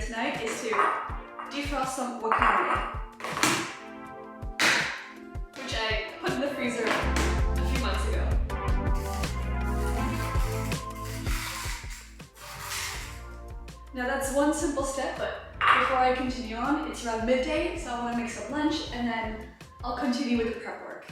tonight is to defrost some wakame, which I put in the freezer a few months ago. Now that's one simple step, but before I continue on, it's around midday, so I want to make some lunch and then I'll continue with the prep work.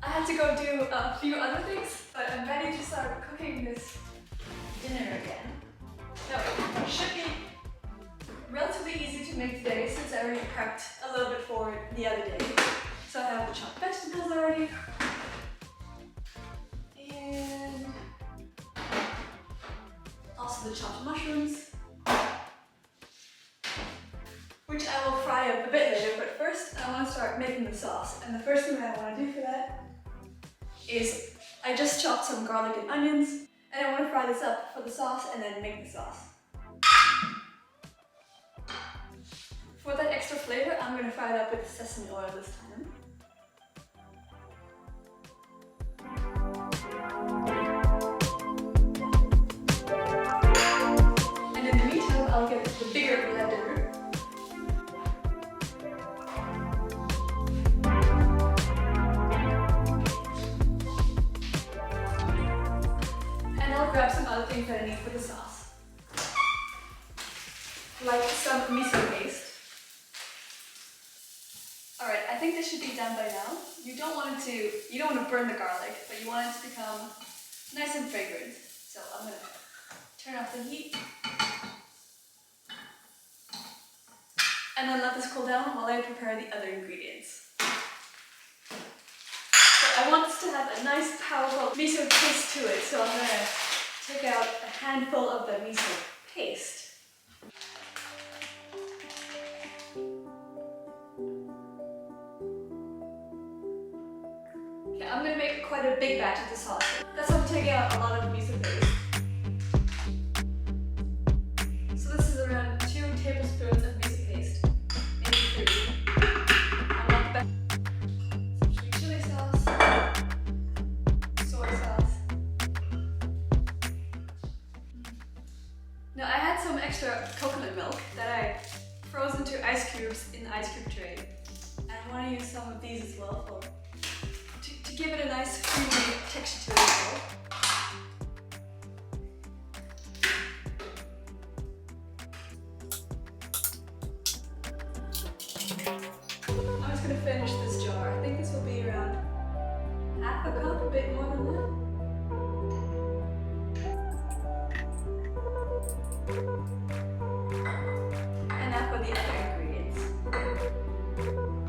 I have to go do a few other things, but I'm ready to start cooking this dinner again. Now, it should be relatively easy to make today since I already prepped a little bit for it the other day. So I have the chopped vegetables already. And also the chopped mushrooms, which I will fry up a bit later, but first I want to start making the sauce. And the first thing that I want to do for that is I just chopped some garlic and onions, and I want to fry this up for the sauce and then make the sauce. For that extra flavor, I'm going to fry it up with sesame oil this time. And in the meantime, I'll get the bigger blender. And I'll grab some other things that I need for the sauce, like some miso paste. Alright, I think this should be done by now. You don't want to burn the garlic, but you want it to become nice and fragrant. So I'm going to turn off the heat and then let this cool down while I prepare the other ingredients. So I want this to have a nice powerful miso taste to it, so I'm going to take out a handful of the miso paste. I'm going to make quite a big batch of the sauce. That's why I'm taking out a lot of miso paste. So this is around 2 tablespoons of miso paste, maybe 3. I want the some sweet chili sauce, soy sauce. Now I had some extra coconut milk that I froze into ice cubes in the ice cube tray. And I want to use some of these as well to give it a nice creamy texture to it as well. I'm just going to finish this jar. I think this will be around half a cup, a bit more than that. And now for the other ingredients.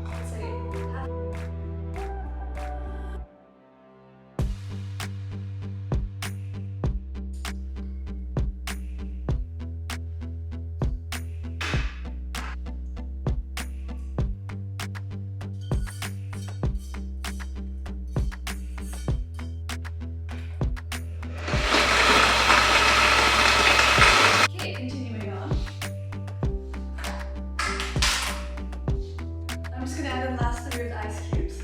Let's say half. I'm just going to add in the last 3 of the ice cubes.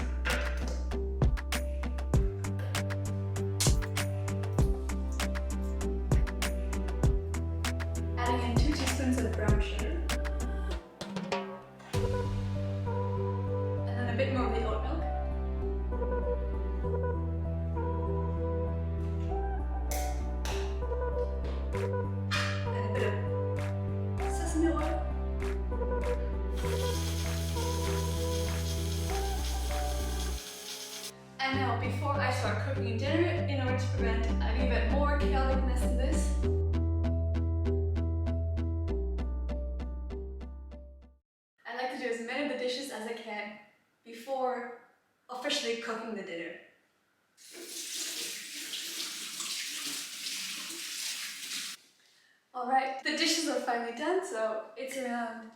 Adding in 2 teaspoons of brown sugar. And then a bit more of the oat milk. And a bit of sesame oil. And now, before I start cooking dinner, in order to prevent any bit more chaoticness in this, I like to do as many of the dishes as I can before officially cooking the dinner. Alright, the dishes are finally done, so it's around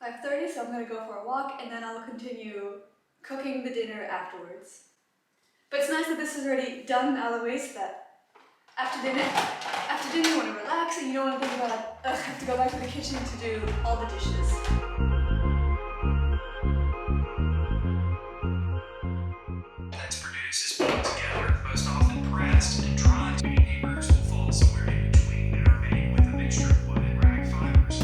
5:30, so I'm going to go for a walk and then I'll continue cooking the dinner afterwards. But it's nice that this is already done out of the way so that after dinner you want to relax and you don't want to think about, I have to go back to the kitchen to do all the dishes. That's produced is put together, most often pressed and dried. Papers will fall somewhere in between and are made with a mixture of wood and rag fibers.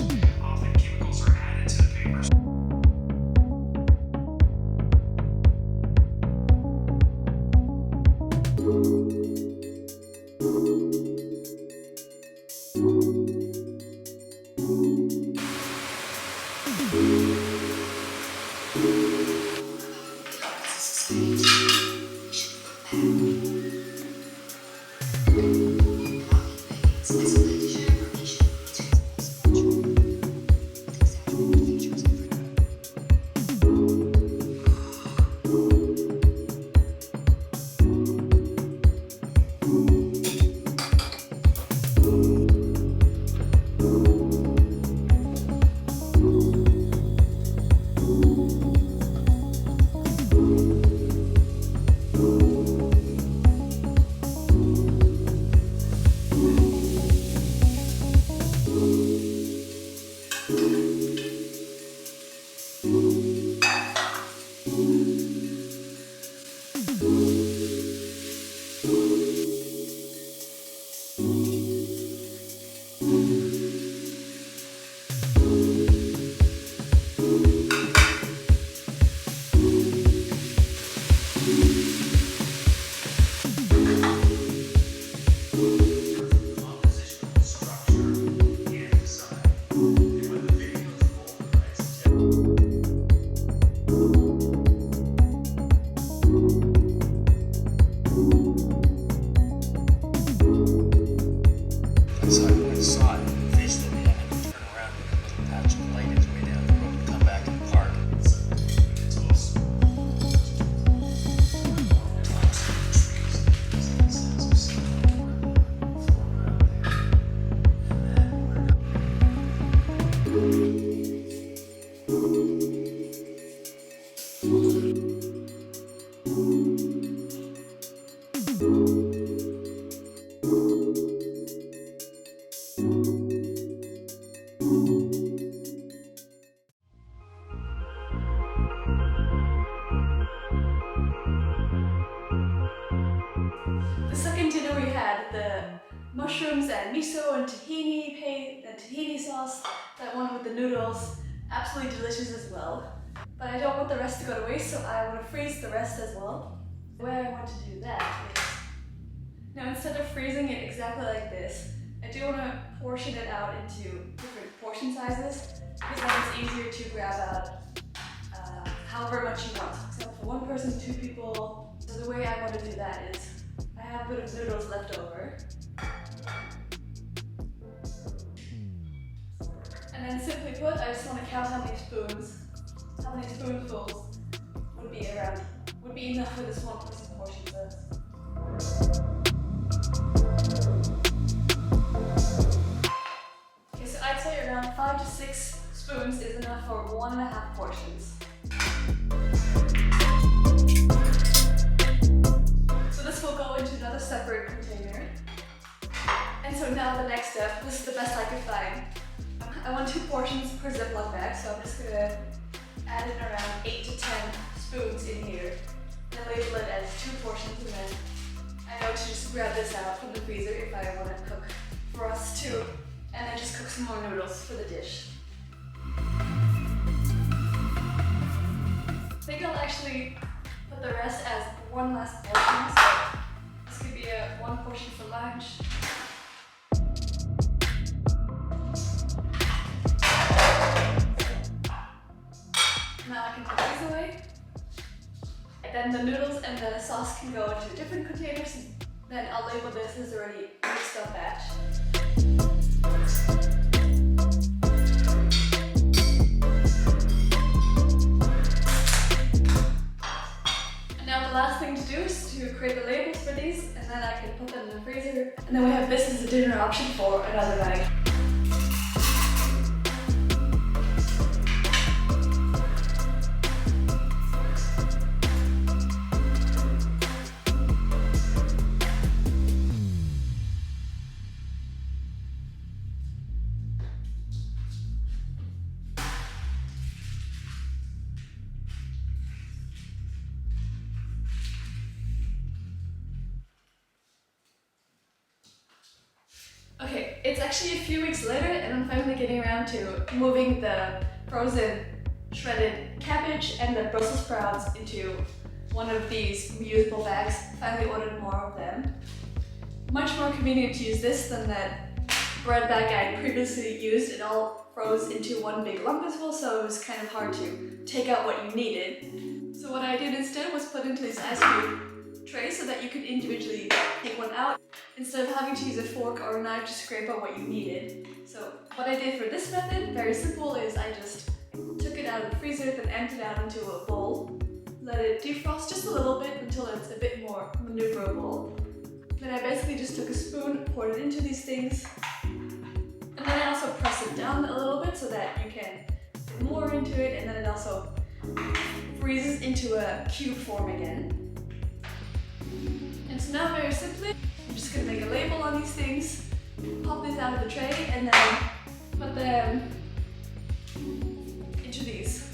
Compositional structure and design. And when the video is polarized, so I went saw it and faced it, and I had to turn around and a little patch of light his way down the road and come back and park. It's also The second dinner we had the mushrooms and miso and tahini sauce, that one with the noodles, absolutely delicious as well. But I don't want the rest to go to waste, so I want to freeze the rest as well. The way I want to do that is, now instead of freezing it exactly like this, I do want to portion it out into different portion sizes, because then it's easier to grab out however much you want. So for one person, 2 people, so the way I want to do that is, I have a bit of noodles left over. And then simply put, I just want to count how many spoonfuls would be enough for this one person portion size. Okay, so I'd say around 5 to 6 spoons is enough for 1.5 portions. So this will go into another separate container. And so now the next step, this is the best I could find. I want 2 portions per Ziploc bag, so I'm just gonna add in around 8 to 10 spoons in here. And label it as 2 portions, and then I know to just grab this out from the freezer if I want to cook for us too. And then just cook some more noodles for the dish. I think I'll actually put the rest as one last portion, so this could be a 1 portion for lunch. Now I can put these away. And then the noodles and the sauce can go into different containers. Then I'll label this as already mixed up batch. And now the last thing to do is to create the labels for these, and then I can put them in the freezer. And then we have this as a dinner option for another bag. Okay, it's actually a few weeks later and I'm finally getting around to moving the frozen shredded cabbage and the Brussels sprouts into one of these reusable bags. Finally ordered more of them. Much more convenient to use this than that bread bag I previously used. It all froze into one big lump as well, so it was kind of hard to take out what you needed. So what I did instead was put into these ice cube trays so that you could individually take one out instead of having to use a fork or a knife to scrape out what you needed. So what I did for this method, very simple, is I just took it out of the freezer, then emptied it out into a bowl, let it defrost just a little bit until it's a bit more maneuverable. Then I basically just took a spoon, poured it into these things, and then I also press it down a little bit so that you can get more into it, and then it also freezes into a cube form again. And so now very simply, I'm just gonna make a label on these things, pop these out of the tray, and then put them into these.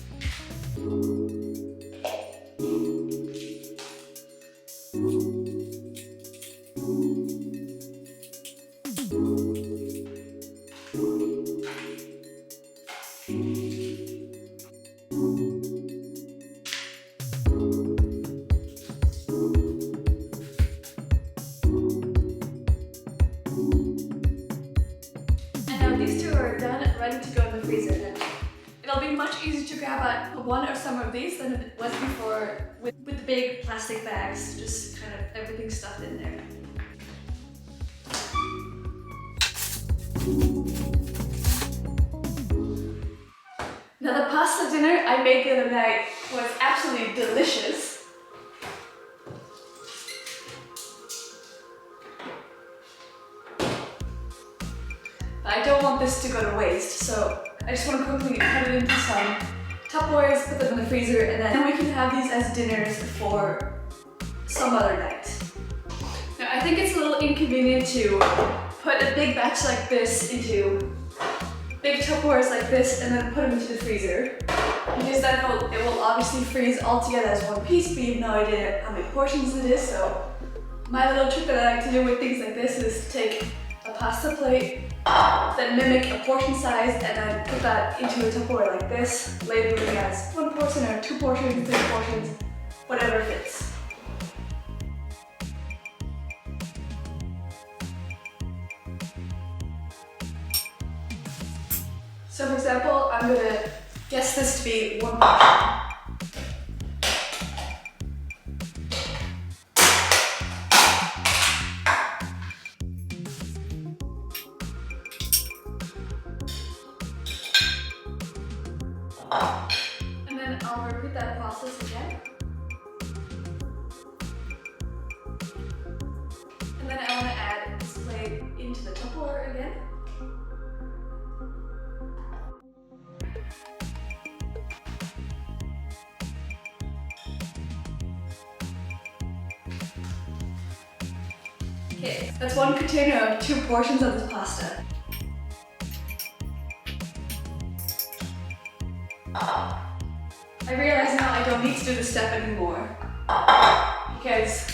These two are done, ready to go in the freezer. And it'll be much easier to grab one or some of these than it was before with the big plastic bags, just kind of everything stuffed in there. Now the pasta dinner I made the other night was absolutely delicious. I don't want this to go to waste, so I just want to quickly put it into some Tupperwares, put them in the freezer, and then we can have these as dinners for some other night. Now I think it's a little inconvenient to put a big batch like this into big Tupperwares like this and then put them into the freezer, because then it will obviously freeze all together as one piece, but you have no idea how many portions it is. So my little trick that I like to do with things like this is take a pasta plate, then mimic a portion size, and then put that into a Tupperware like this, labeling it as 1 portion or 2 portions, 3 portions, whatever fits. So for example, I'm gonna guess this to be 1 portion. And then I'll repeat that process again. And then I want to add this plate into the Tupperware again. Okay, that's 1 container of 2 portions of this pasta. I realize now I don't need to do this step anymore, because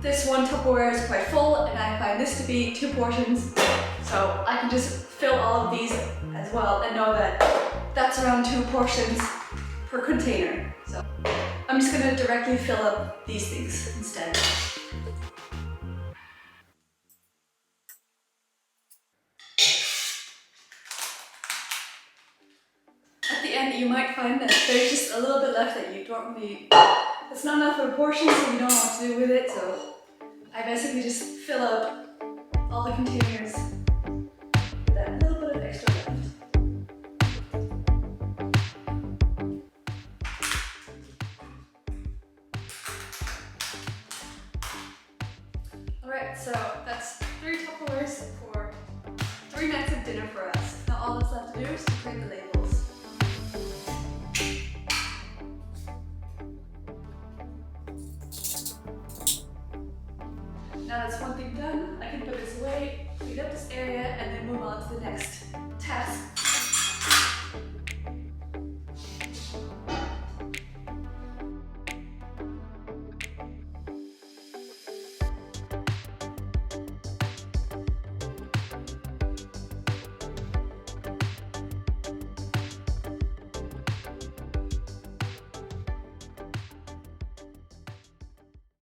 this 1 Tupperware is quite full and I find this to be 2 portions, so I can just fill all of these as well and know that that's around 2 portions per container. So I'm just going to directly fill up these things instead. At the end, you might find that there's just a little bit left that you don't really, it's not enough for a portion, so you don't know what to do with it. So I basically just fill up all the containers with that little bit of extra left. Alright, so that's 3 Tupperwares for 3 nights of dinner for us. Now all that's left to do is to create the labels. Now that's 1 thing done, I can put this away, clean up this area, and then move on to the next task,